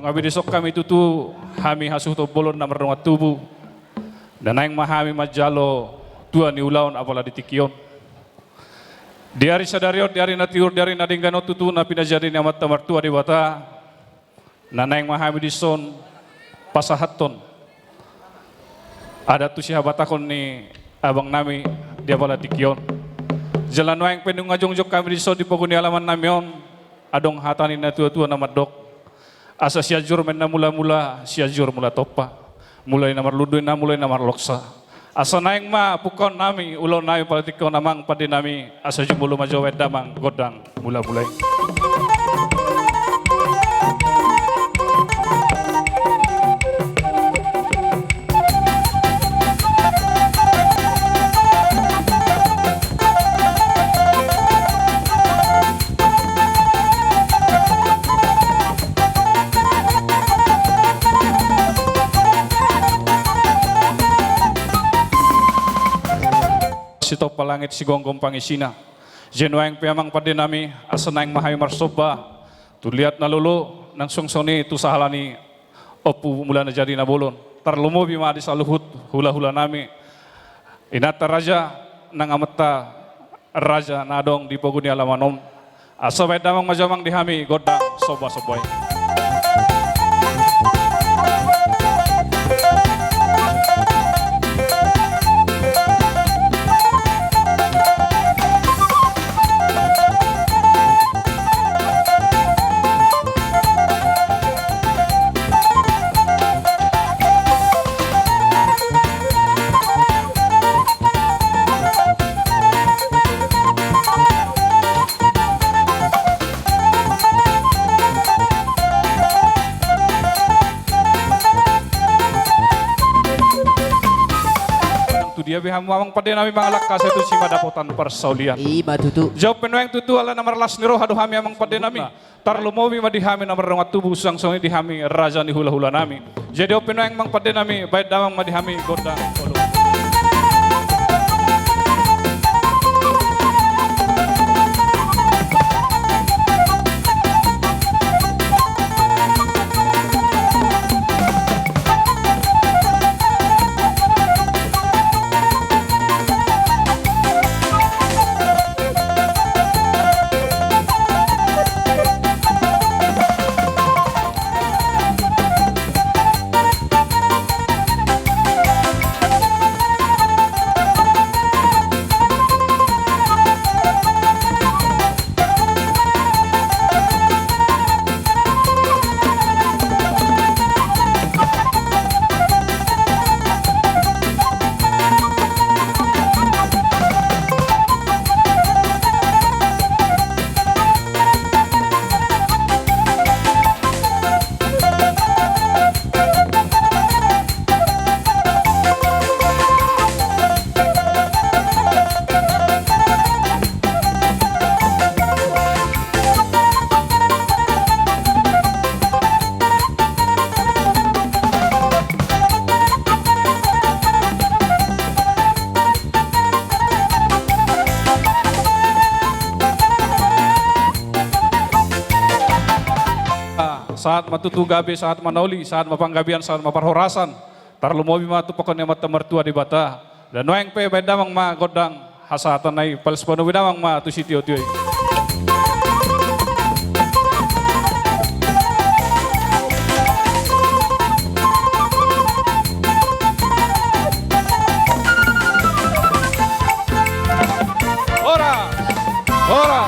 ngabi disok kami tutu hami hasuh to bolon namar dongat tubuh dan aing mahami majalo tua ni ulaon apala ditikion diari sadariot diari natiur diari nadinggano tutu na pinajari ni amat tamar tua di bata nanaing mahami dison pasahaton ada tu siya batakon ni abang nami dia pala tikion jalan waing pendung ngajong-jong kami dison di poguni alaman namion adong hatani na tua-tua na madok asa siajur men na mula-mula siajur mula topa mulai namar ludoy na mulai namar loksa asa naing ma pukon nami ulo nami palatiko namang padi nami asa jumulu majawet damang godang mula-mulai sito palangit si gonggong pangisina jenuang piamang pade nami asanaing mahay marsoba tuliat na lulu nang songsoni tu sahalani opu mula na jadi na bolon tarlumo bima di saluhut hula-hula nami inata raja nang amata raja nadong di poguni alamanom asabay damang majamang dihami godang soba-sobay dia biham mamang pade nami mga lakas itu si madapotan persaulian Iba tutu. jawab penueng tutu ala namar las niro hadu hami amang pade nami tarlumowi madihami namar rongat tubuh sang songi dihami raja ni hula-hula nami jadi penueng mang pade nami baik damang madihami godang kolo saat matutu gabi, saat manauli, saat mapanggabian, saat maparhorasan. Tarlumobi matu pokoknya mata mertua di bata. Dan noeng pe bedamang ma godang hasatan nai palspano bedamang ma tu sitio tioi. Ora, ora.